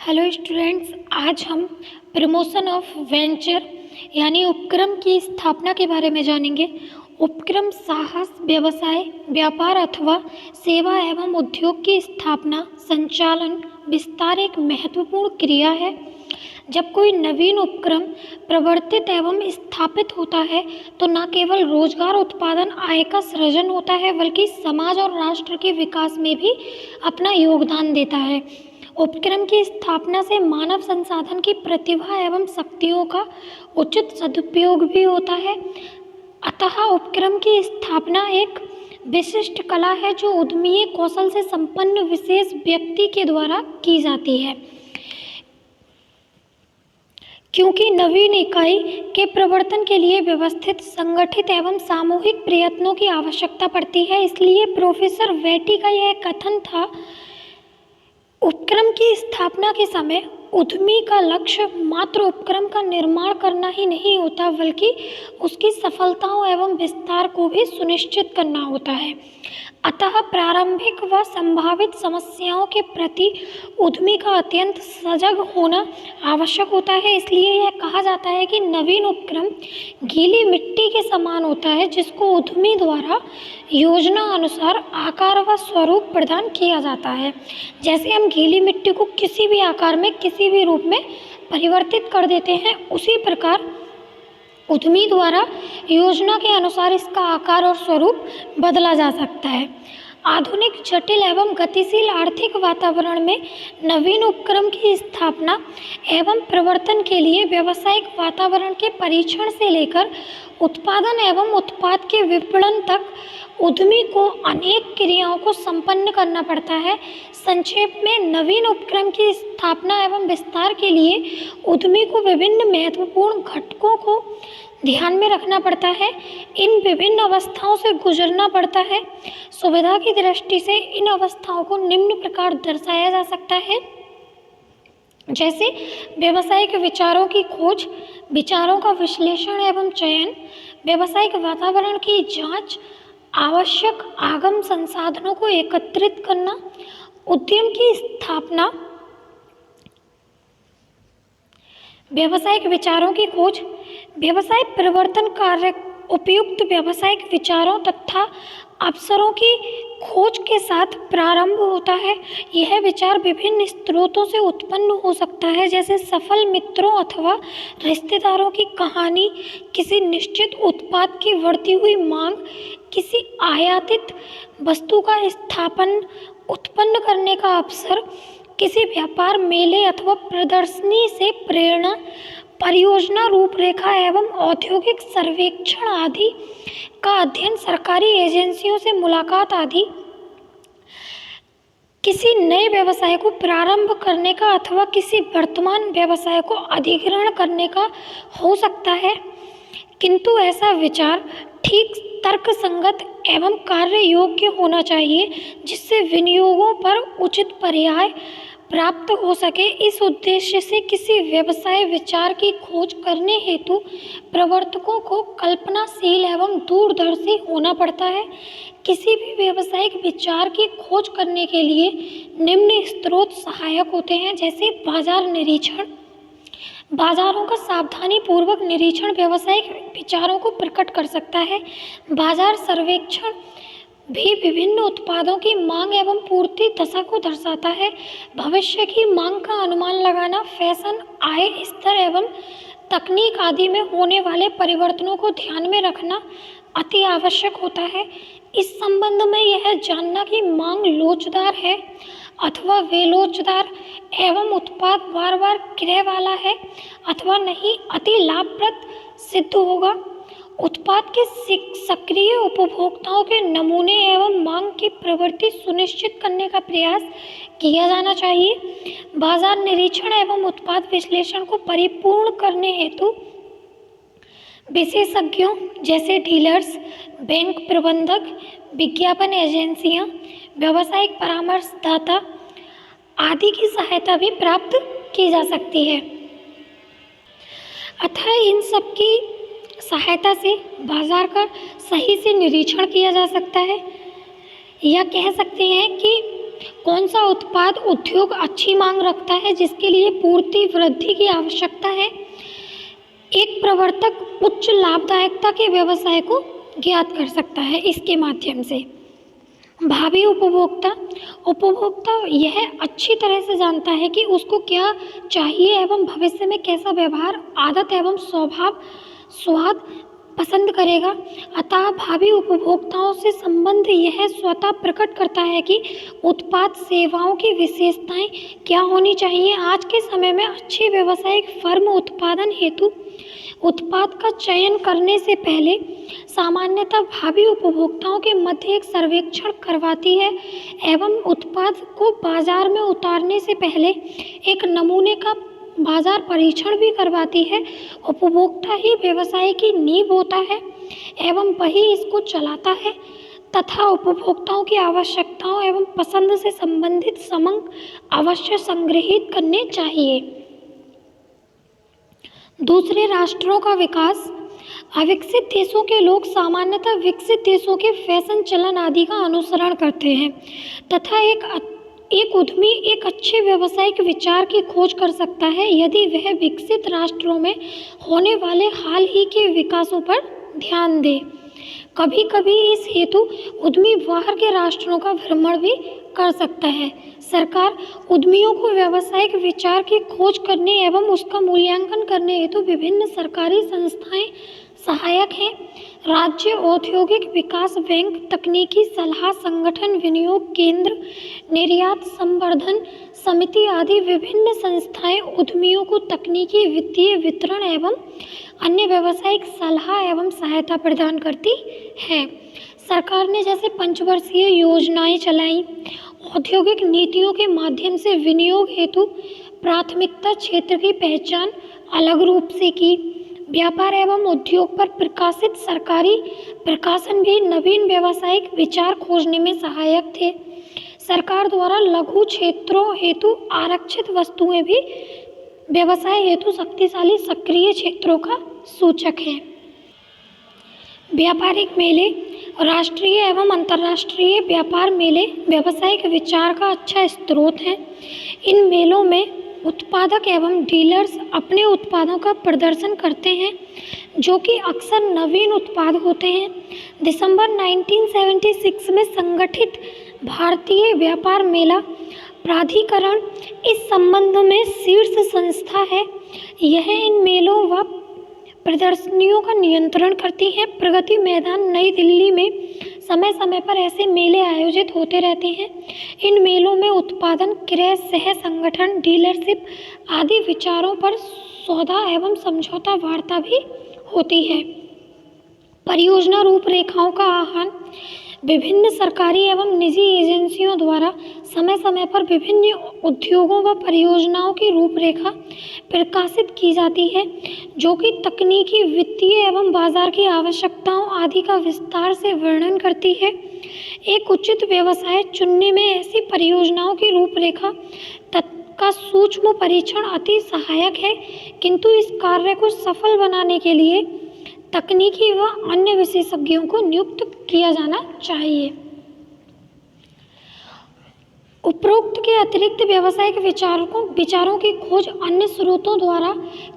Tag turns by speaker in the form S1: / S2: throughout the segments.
S1: Hello students, आज हम promotion of venture यानी उपक्रम की स्थापना के बारे में जानेंगे। उपक्रम साहस, व्यवसाय, व्यापार अथवा सेवा एवं उद्योग की स्थापना, संचालन, विस्तार एक महत्वपूर्ण क्रिया है। जब कोई नवीन उपक्रम प्रवर्तित एवं स्थापित होता है तो न केवल रोजगार उत्पादन, आय का सृजन होता है, बल्कि समाज और राष्ट्र के विकास में भी अपना योगदान देता है। उपक्रम की स्थापना से मानव संसाधन की प्रतिभा एवं शक्तियों का उचित सदुपयोग भी होता है। अतः उपक्रम की स्थापना एक विशिष्ट कला है जो उद्यमीय कौशल से संपन्न विशेष व्यक्ति के द्वारा की जाती है। क्योंकि नवीन इकाई के प्रवर्तन के लिए व्यवस्थित, संगठित एवं सामूहिक प्रयत्नों की आवश्यकता पड़ती है, इसलिए प्रोफेसर वेटी का यह कथन था, उपक्रम की स्थापना के समय उद्यमी का लक्ष्य मात्र उपक्रम का निर्माण करना ही नहीं होता, बल्कि उसकी सफलताओं एवं विस्तार को भी सुनिश्चित करना होता है। अतः प्रारंभिक व संभावित समस्याओं के प्रति उद्यमी का अत्यंत सजग होना आवश्यक होता है। इसलिए यह कहा जाता है कि नवीन उपक्रम गीली मिट्टी के समान होता है, जिसको उद्यमी द्वारा योजना अनुसार आकार व स्वरूप प्रदान किया जाता है। जैसे हम गीली मिट्टी को किसी भी आकार में, किसी भी रूप में परिवर्तित कर देते हैं, उसी प्रकार उद्यमी द्वारा योजना के अनुसार इसका आकार और स्वरूप बदला जा सकता है। आधुनिक, जटिल एवं गतिशील आर्थिक वातावरण में नवीन उपक्रम की स्थापना एवं प्रवर्तन के लिए व्यावसायिक वातावरण के परीक्षण से लेकर उत्पादन एवं उत्पाद के विपणन तक उद्यमी को अनेक क्रियाओं को संपन्न करना पड़ता है। संक्षेप में, नवीन उपक्रम की स्थापना एवं विस्तार के लिए उद्यमी को विभिन्न महत्वपूर्ण घटकों को ध्यान में रखना पड़ता है। इन विभिन्न अवस्थाओं से गुजरना पड़ता है। सुविधा की दृष्टि से इन अवस्थाओं को निम्न प्रकार दर्शाया जा सकता है, जैसे व्यावसायिक विचारों की खोज, विचारों का विश्लेषण एवं चयन, व्यावसायिक वातावरण की जांच, आवश्यक आगम संसाधनों को एकत्रित करना, उद्यम की स्थापना, व्यावसायिक विचारों की खोज, व्यवसाय परिवर्तन कार्य उपयुक्त व्यावसायिक विचारों तथा अवसरों की खोज के साथ प्रारंभ होता है। यह विचार विभिन्न स्रोतों से उत्पन्न हो सकता है, जैसे सफल मित्रों अथवा रिश्तेदारों की कहानी, किसी निश्चित उत्पाद की बढ़ती हुई मांग, किसी आयातित वस्तु का स्थापन उत्पन्न करने का अवसर, किसी व्यापार मेले अथवा प्रदर्शनी से प्रेरणा, परियोजना रूपरेखा एवं औद्योगिक सर्वेक्षण आदि का अध्ययन, सरकारी एजेंसियों से मुलाकात आदि। किसी नए व्यवसाय को प्रारंभ करने का अथवा किसी वर्तमान व्यवसाय को अधिग्रहण करने का हो सकता है, किंतु ऐसा विचार ठीक, तर्कसंगत एवं कार्य योग्य होना चाहिए, जिससे विनियोगों पर उचित पर्याय प्राप्त हो सके। इस उद्देश्य से किसी व्यवसाय विचार की खोज करने हेतु प्रवर्तकों को कल्पनाशील एवं दूरदर्शी होना पड़ता है। किसी भी व्यावसायिक विचार की खोज करने के लिए निम्न स्रोत सहायक होते हैं, जैसे बाजार निरीक्षण। बाजारों का सावधानी पूर्वक निरीक्षण व्यावसायिक विचारों को प्रकट कर सकता है। बाजार सर्वेक्षण भी विभिन्न उत्पादों की मांग एवं पूर्ति दशा को दर्शाता है। भविष्य की मांग का अनुमान लगाना, फैशन, आय स्तर एवं तकनीक आदि में होने वाले परिवर्तनों को ध्यान में रखना अति आवश्यक होता है। इस संबंध में यह जानना कि मांग लोचदार है अथवा बेलोचदार एवं उत्पाद बार बार क्रय वाला है अथवा नहीं, अति लाभप्रद सिद्ध होगा। उत्पाद के सक्रिय उपभोक्ताओं के नमूने एवं मांग की प्रवृत्ति सुनिश्चित करने का प्रयास किया जाना चाहिए। बाजार निरीक्षण एवं उत्पाद विश्लेषण को परिपूर्ण करने हेतु विशेषज्ञों जैसे डीलर्स, बैंक प्रबंधक, विज्ञापन एजेंसियां, व्यावसायिक परामर्शदाता आदि की सहायता भी प्राप्त की जा सकती है। अतः इन सब की सहायता से बाजार का सही से निरीक्षण किया जा सकता है, या कह सकते हैं कि कौन सा उत्पाद उद्योग अच्छी मांग रखता है जिसके लिए पूर्ति वृद्धि की आवश्यकता है। एक प्रवर्तक उच्च लाभदायकता के व्यवसाय को ज्ञात कर सकता है इसके माध्यम से। भावी उपभोक्ता यह अच्छी तरह से जानता है कि उसको क्या चाहिए एवं भविष्य में कैसा व्यवहार, आदत एवं स्वभाव, स्वाद पसंद करेगा। अतः भावी उपभोक्ताओं से संबंध यह स्वतः प्रकट करता है कि उत्पाद सेवाओं की विशेषताएं क्या होनी चाहिए। आज के समय में अच्छी व्यावसायिक फर्म उत्पादन हेतु उत्पाद का चयन करने से पहले सामान्यतः भावी उपभोक्ताओं के मध्य एक सर्वेक्षण करवाती है एवं उत्पाद को बाजार में उतारने से पहले एक नमूने का बाजार परीक्षण भी करवाती है। उपभोक्ता ही व्यवसाय की नींव होता है एवं वही इसको चलाता है तथा उपभोक्ताओं की आवश्यकताओं एवं पसंद से संबंधित समंक अवश्य संग्रहित करने चाहिए। दूसरे राष्ट्रों का विकास। अविकसित देशों के लोग सामान्यतः विकसित देशों के फैशन, चलन आदि का अनुसरण करते हैं तथा एक उद्यमी एक अच्छे व्यावसायिक विचार की खोज कर सकता है यदि वह विकसित राष्ट्रों में होने वाले हाल ही के विकासों पर ध्यान दे। कभी कभी इस हेतु उद्यमी बाहर के राष्ट्रों का भ्रमण भी कर सकता है। सरकार उद्यमियों को व्यावसायिक विचार की खोज करने एवं उसका मूल्यांकन करने हेतु विभिन्न सरकारी संस्थाएं सहायक हैं। राज्य औद्योगिक विकास बैंक, तकनीकी सलाह संगठन, विनियोग केंद्र, निर्यात संवर्धन समिति आदि विभिन्न संस्थाएं उद्यमियों को तकनीकी, वित्तीय, वितरण एवं अन्य व्यावसायिक सलाह एवं सहायता प्रदान करती है। सरकार ने जैसे पंचवर्षीय योजनाएं चलाई, औद्योगिक नीतियों के माध्यम से विनियोग हेतु प्राथमिकता क्षेत्र की पहचान अलग रूप से की। व्यापार एवं उद्योग पर प्रकाशित सरकारी प्रकाशन भी नवीन व्यावसायिक विचार खोजने में सहायक थे। सरकार द्वारा लघु क्षेत्रों हेतु आरक्षित वस्तुएं भी व्यवसाय हेतु शक्तिशाली सक्रिय क्षेत्रों का सूचक है। व्यापारिक मेले। राष्ट्रीय एवं अंतर्राष्ट्रीय व्यापार मेले व्यावसायिक विचार का अच्छा स्रोत हैं। इन मेलों में उत्पादक एवं डीलर्स अपने उत्पादों का प्रदर्शन करते हैं जो कि अक्सर नवीन उत्पाद होते हैं। दिसंबर 1976 में संगठित भारतीय व्यापार मेला प्राधिकरण इस संबंध में शीर्ष संस्था है। यह इन मेलों व प्रदर्शनियों का नियंत्रण करती है। प्रगति मैदान नई दिल्ली में समय समय पर ऐसे मेले आयोजित होते रहते हैं। इन मेलों में उत्पादन, क्रय, सह संगठन, डीलरशिप आदि विचारों पर सौदा एवं समझौता वार्ता भी होती है। परियोजना रूपरेखाओं का आह्वान। विभिन्न सरकारी एवं निजी एजेंसियों द्वारा समय समय पर विभिन्न उद्योगों व परियोजनाओं की रूपरेखा प्रकाशित की जाती है जो कि तकनीकी, वित्तीय एवं बाजार की आवश्यकताओं आदि का विस्तार से वर्णन करती है। एक उचित व्यवसाय चुनने में ऐसी परियोजनाओं की रूपरेखा का सूक्ष्म परीक्षण अति सहायक है, किंतु इस कार्य को सफल बनाने के लिए तकनीकी व अन्य विशेषज्ञों को नियुक्त किया जाना चाहिए। उपरोक्त के अतिरिक्त व्यावसायिक विचारों की खोज अन्य स्रोतों द्वारा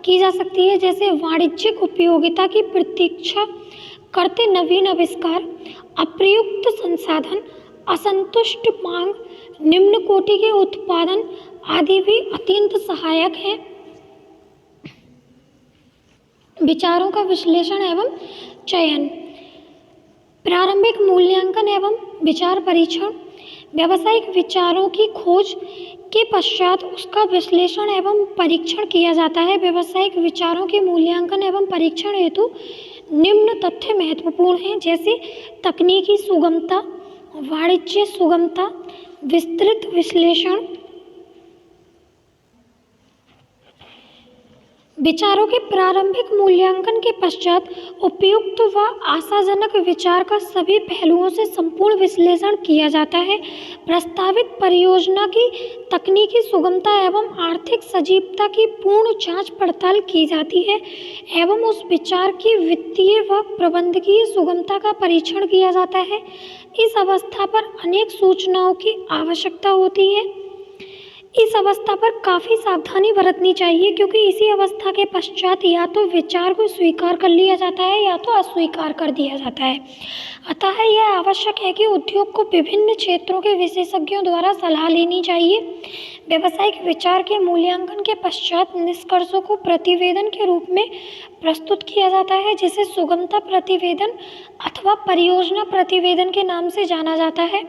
S1: की जा सकती है, जैसे वाणिज्यिक उपयोगिता की प्रतीक्षा करते नवीन आविष्कार, अप्रयुक्त संसाधन, असंतुष्ट मांग, निम्न कोटि के उत्पादन आदि भी अत्यंत सहायक हैं। विचारों का विश्लेषण एवं चयन। प्रारंभिक मूल्यांकन एवं विचार परीक्षण। व्यावसायिक विचारों की खोज के पश्चात उसका विश्लेषण एवं परीक्षण किया जाता है। व्यावसायिक विचारों के मूल्यांकन एवं परीक्षण हेतु निम्न तथ्य महत्वपूर्ण हैं, जैसे तकनीकी सुगमता, वाणिज्य सुगमता, विस्तृत विश्लेषण, विचारों के प्रारंभिक मूल्यांकन के पश्चात उपयुक्त व आशाजनक विचार का सभी पहलुओं से संपूर्ण विश्लेषण किया जाता है। प्रस्तावित परियोजना की तकनीकी सुगमता एवं आर्थिक सजीवता की पूर्ण जांच पड़ताल की जाती है एवं उस विचार की वित्तीय व प्रबंधकीय सुगमता का परीक्षण किया जाता है। इस अवस्था पर अनेक सूचनाओं की आवश्यकता होती है। इस अवस्था पर काफ़ी सावधानी बरतनी चाहिए, क्योंकि इसी अवस्था के पश्चात या तो विचार को स्वीकार कर लिया जाता है या तो अस्वीकार कर दिया जाता है। अतः यह आवश्यक है कि उद्योग को विभिन्न क्षेत्रों के विशेषज्ञों द्वारा सलाह लेनी चाहिए। व्यावसायिक विचार के मूल्यांकन के पश्चात निष्कर्षों को प्रतिवेदन के रूप में प्रस्तुत किया जाता है, जिसे सुगमता प्रतिवेदन अथवा परियोजना प्रतिवेदन के नाम से जाना जाता है।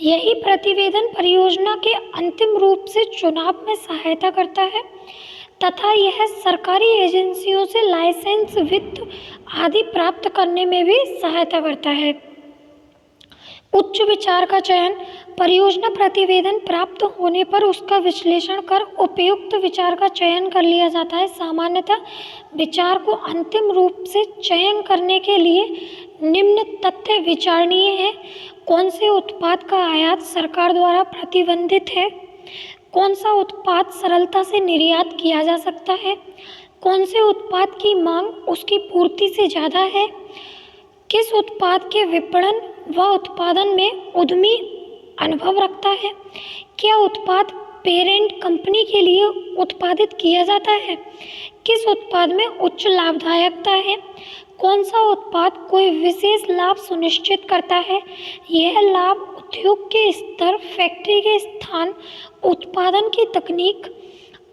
S1: यही प्रतिवेदन परियोजना के अंतिम रूप से चुनाव में सहायता करता है तथा यह सरकारी एजेंसियों से लाइसेंस, वित्त आदि प्राप्त करने में भी सहायता करता है। उच्च विचार का चयन परियोजना प्रतिवेदन प्राप्त होने पर उसका विश्लेषण कर उपयुक्त विचार का चयन कर लिया जाता है। सामान्यतः विचार को अंतिम रूप से चयन करने के लिए निम्न तथ्य विचारणीय है। कौन से उत्पाद का आयात सरकार द्वारा प्रतिबंधित है, कौन सा उत्पाद सरलता से निर्यात किया जा सकता है, कौन से उत्पाद की मांग उसकी पूर्ति से ज़्यादा है, किस उत्पाद के विपणन व उत्पादन में उद्यमी अनुभव रखता है, क्या उत्पाद पेरेंट कंपनी के लिए उत्पादित किया जाता है, किस उत्पाद में उच्च लाभदायकता है, कौन सा उत्पाद कोई विशेष लाभ सुनिश्चित करता है, यह लाभ उद्योग के स्तर, फैक्ट्री के स्थान, उत्पादन की तकनीक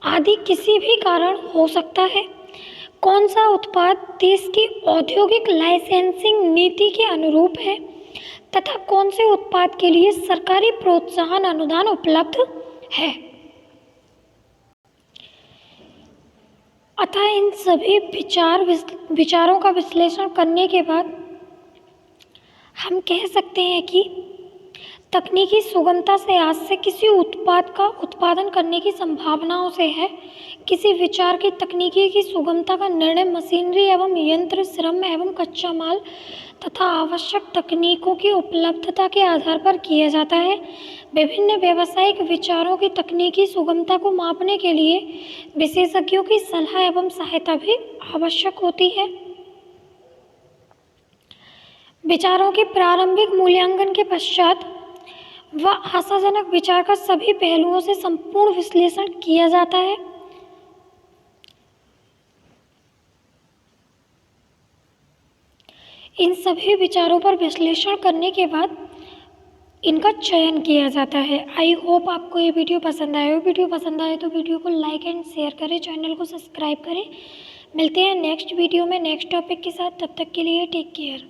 S1: आदि किसी भी कारण हो सकता है, कौन सा उत्पाद देश की औद्योगिक लाइसेंसिंग नीति के अनुरूप है तथा कौन से उत्पाद के लिए सरकारी प्रोत्साहन अनुदान उपलब्ध है। अतः इन सभी विचारों का विश्लेषण करने के बाद हम कह सकते हैं कि तकनीकी सुगमता से आज से किसी उत्पाद का उत्पादन करने की संभावनाओं से है। किसी विचार की तकनीकी की सुगमता का निर्णय मशीनरी एवं यंत्र, श्रम एवं कच्चा माल तथा आवश्यक तकनीकों की उपलब्धता के आधार पर किया जाता है। विभिन्न व्यावसायिक विचारों की तकनीकी सुगमता को मापने के लिए विशेषज्ञों की सलाह एवं सहायता भी आवश्यक होती है। विचारों के प्रारंभिक मूल्यांकन के पश्चात व आशाजनक विचार का सभी पहलुओं से संपूर्ण विश्लेषण किया जाता है। इन सभी विचारों पर विश्लेषण करने के बाद इनका चयन किया जाता है। आई होप आपको ये वीडियो पसंद आया हो। वीडियो पसंद आए तो वीडियो को लाइक एंड शेयर करें, चैनल को सब्सक्राइब करें। मिलते हैं नेक्स्ट वीडियो में नेक्स्ट टॉपिक के साथ। तब तक के लिए टेक केयर।